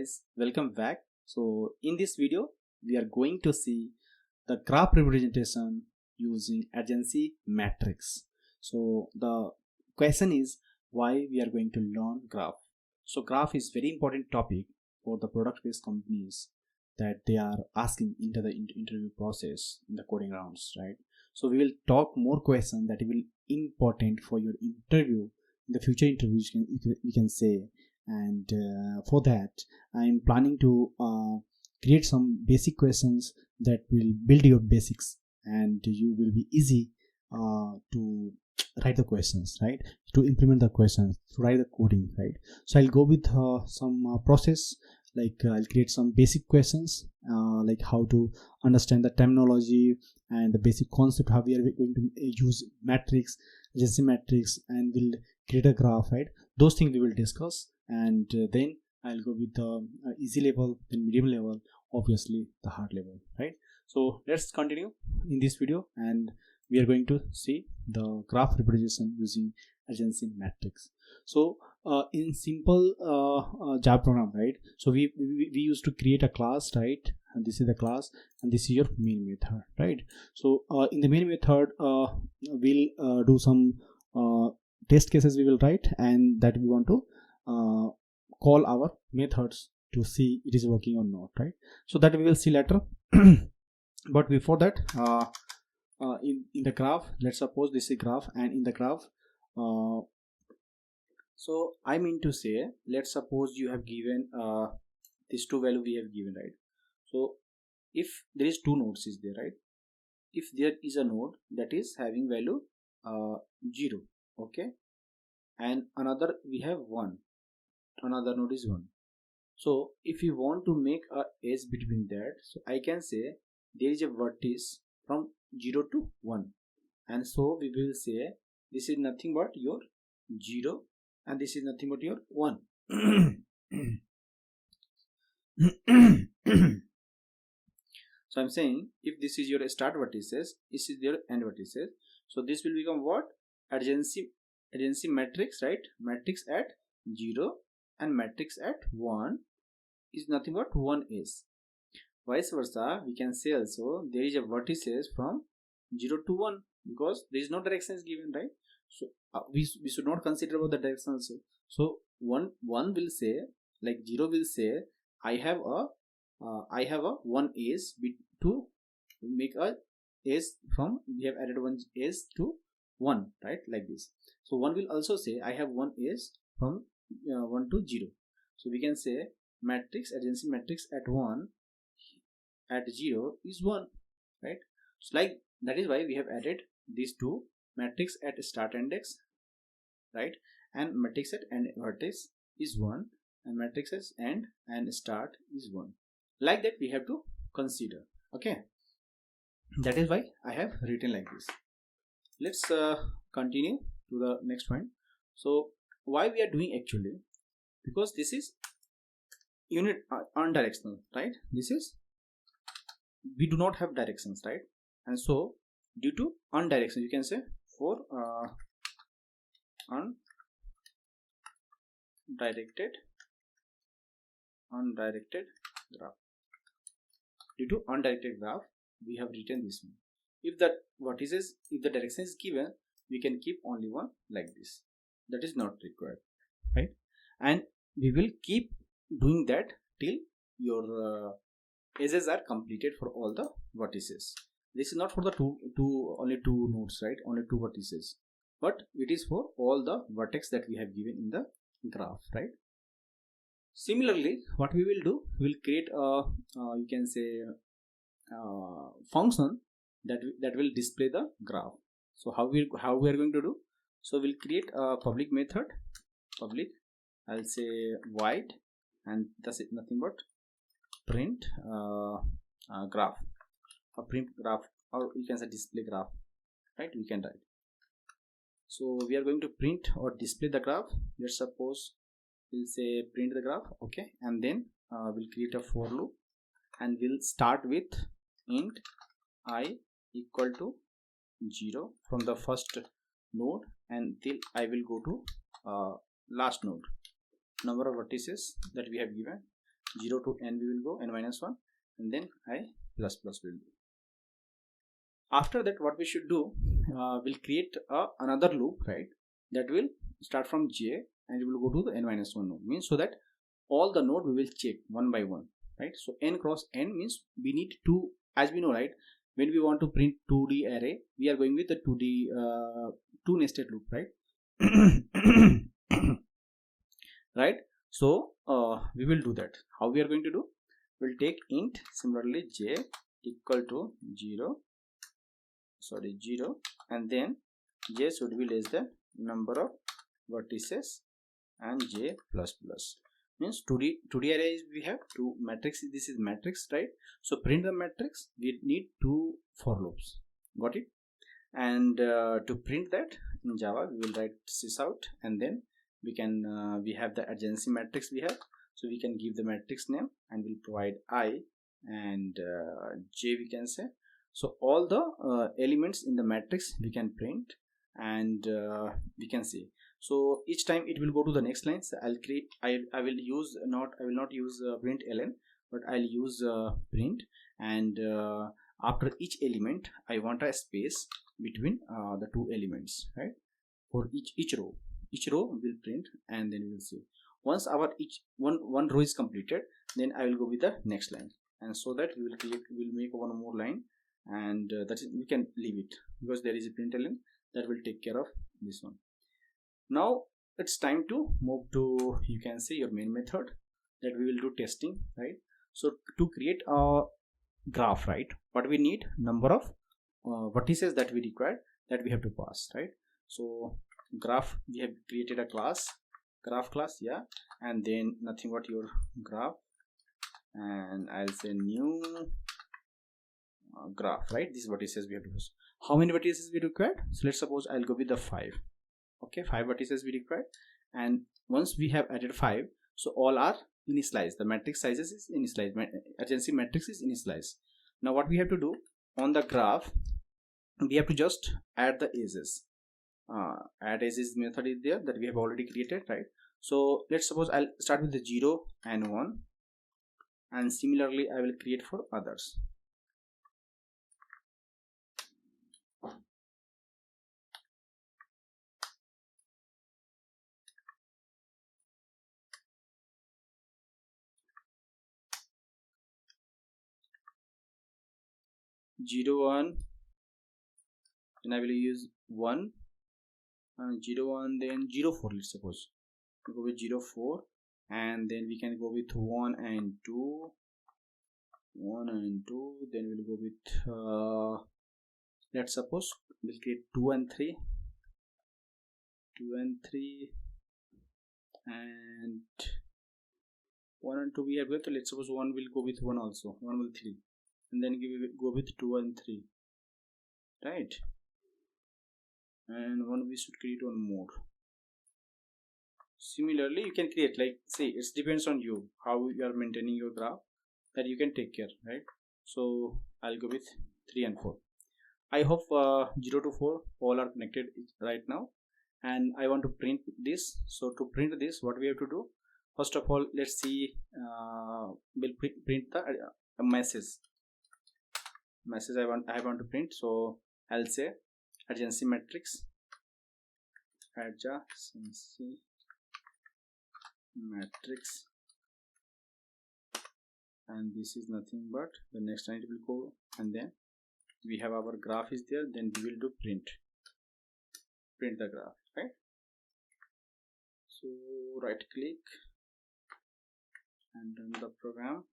guys, welcome back. So in this video we are going to see the graph representation using adjacency matrix. So the question is why we are going to learn graph. So graph is very important topic for the product based companies that they are asking into the interview process in the coding rounds, right? So we will talk more questions that will important for your interview in the future interviews you can say. And for that I am planning to create some basic questions that will build your basics, and you will be easy to write the questions, right? To implement the questions, to write the coding, right? So I'll go with some process, like I'll create some basic questions like how to understand the terminology and the basic concept, how we are going to use matrix, adjacency matrix, and we'll create a graph, right? Those things we will discuss, and then I'll go with the easy level, then medium level, obviously the hard level, right? So let's continue in this video, and we are going to see the graph representation using adjacency matrix. So in simple Java program, right? So we used to create a class, right? And this is the class, and this is your main method, right? So in the main method we'll do some test cases we will write, and that we want to call our methods to see it is working or not, right? So that we will see later. But before that, in the graph, let's suppose this is a graph, and in the graph so I mean to say, let's suppose you have given these two value we have given, right? So if there is two nodes is there, right? If there is a node that is having value 0, okay, and another we have 1, another node is 1. So if you want to make a edge between that, so I can say there is a vertex from 0 to 1, and so we will say this is nothing but your 0 and this is nothing but your 1. So I'm saying if this is your start vertices, this is your end vertices, so this will become what? Adjacency matrix, right? Matrix at 0 and matrix at 1 is nothing but 1 is. Vice versa, we can say also there is a vertices from 0 to 1, because there is no direction is given, right? So we should not consider about the direction also. So 1 will say, like 0 will say I have a 1 is to make a is from, we have added 1 is to 1, right? Like this. So 1 will also say I have 1 is from 1 to 0. So we can say matrix, adjacency matrix at 1 at 0 is 1, right? So like that is why we have added these two, matrix at start index, right? And matrix at end vertex is 1, and matrix at end and start is 1. Like that we have to consider, okay? That is why I have written like this. Let's continue to the next point. So why we are doing actually, because this is unit unidirectional, right? This is, we do not have directions, right? And so due to unidirectional, you can say for undirected graph. Due to undirected graph, we have written this one. If the vertices, if the direction is given, we can keep only one like this. That is not required, right? And we will keep doing that till your edges are completed for all the vertices. This is not for the only two nodes, right? Only two vertices, but it is for all the vertex that we have given in the graph, right? Similarly, what we will do, we will create a you can say function that will display the graph. So how we are going to do? So we'll create a public method, public, I'll say void, and that's it, nothing but print graph, a print graph, or you can say display graph, right? We can write. So we are going to print or display the graph. Let's suppose we'll say print the graph, okay, and then we'll create a for loop, and we'll start with int I equal to 0 from the first node until I will go to last node, number of vertices that we have given. 0 to n we will go, n minus 1, and then I plus plus will do. After that, what we should do, we'll create another loop, right, that will start from j and it will go to the n minus 1 node, means so that all the node we will check one by one, right? So n cross n means we need to, as we know, right, when we want to print 2D array, we are going with the 2D two nested loop, right? Right. So we will do that. How we are going to do? We'll take int, similarly j equal to 0, and then j should be less than number of vertices and j plus plus, means 2D arrays we have two matrix. This is matrix, right? So print the matrix, we need two for loops. Got it? And to print that in Java, we will write sys out, and then we can we have the adjacency matrix we have, so we can give the matrix name and we'll provide I and j we can say. So all the elements in the matrix we can print, and we can see. So each time it will go to the next line. So I'll create, I will use I will not use print ln, but I'll use print, and after each element I want a space between the two elements, right? For each row will print, and then we will see. Once our each one row is completed, then I will go with the next line, and so that we will make one more line, and that is, we can leave it because there is a println that will take care of this one. Now it's time to move to, you can say, your main method that we will do testing, right? So to create a graph, right, what we need, number of vertices that we require, that we have to pass, right? So graph, we have created a class, graph class, yeah, and then nothing but your graph, and I'll say new graph, right? These vertices we have to use. How many vertices we required? So let's suppose I'll go with the 5. Okay, 5 vertices we require, and once we have added 5, so all are initialized. The matrix sizes is initialized, adjacency matrix is initialized. Now what we have to do on the graph, we have to just add the edges. Add edges method is there that we have already created, right? So let's suppose I'll start with the 0 and 1, and similarly I will create for others. Zero 1, and I will use 1, 0 1, then 0 4. Let's suppose we go with 0 4, and then we can go with 1 and 2, 1 and 2. Then we'll go with let's suppose we'll create 2 and 3, 2 and 3, and 1 and 2 we have with. Let's suppose 1 will go with 1 also, 1 will 3, and then go with 2 and 3, right? And one we should create one more. Similarly you can create, like, see, it depends on you how you are maintaining your graph, that you can take care, right? So I'll go with 3 and 4. I hope 0 to 4 all are connected right now, and I want to print this. So to print this, what we have to do, first of all, let's see, we'll print the message I want to print. So I'll say adjacency matrix, and this is nothing but the next line it will go, and then we have our graph is there, then we will do print the graph, right? So right click and run the program.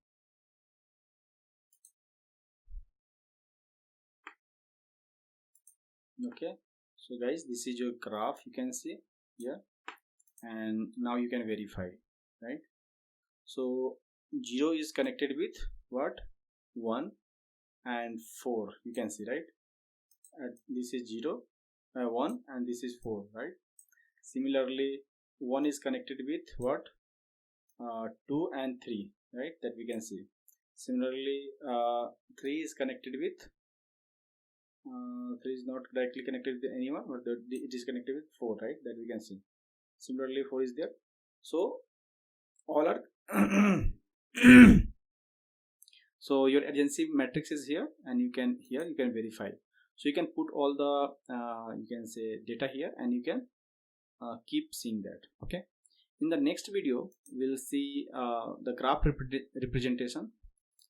Okay, so guys, this is your graph, you can see here, and now you can verify, right? So 0 is connected with what, 1 and 4, you can see, right? This is 0, 1, and this is 4, right? Similarly 1 is connected with what, 2 and 3, right? That we can see. Similarly 3 is connected with 3 is not directly connected with anyone, but it is connected with 4, right? That we can see. Similarly 4 is there. So all are So your adjacency matrix is here, and you can verify. So you can put all the you can say data here, and you can keep seeing that. Okay, in the next video we'll see the graph representation.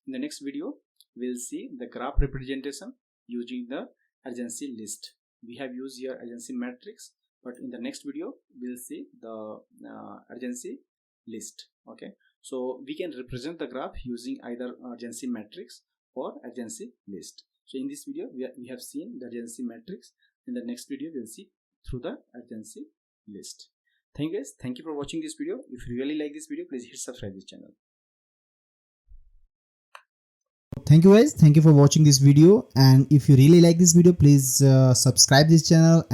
In the next video we'll see the graph representation using the adjacency list. We have used here adjacency matrix, but in the next video we'll see the adjacency list. Okay, so we can represent the graph using either adjacency matrix or adjacency list. So in this video we have seen the adjacency matrix. In the next video we'll see through the adjacency list. Thank you guys. Thank you for watching this video. If you really like this video, please hit subscribe this channel. Thank you guys, thank you for watching this video, and if you really like this video, please subscribe this channel.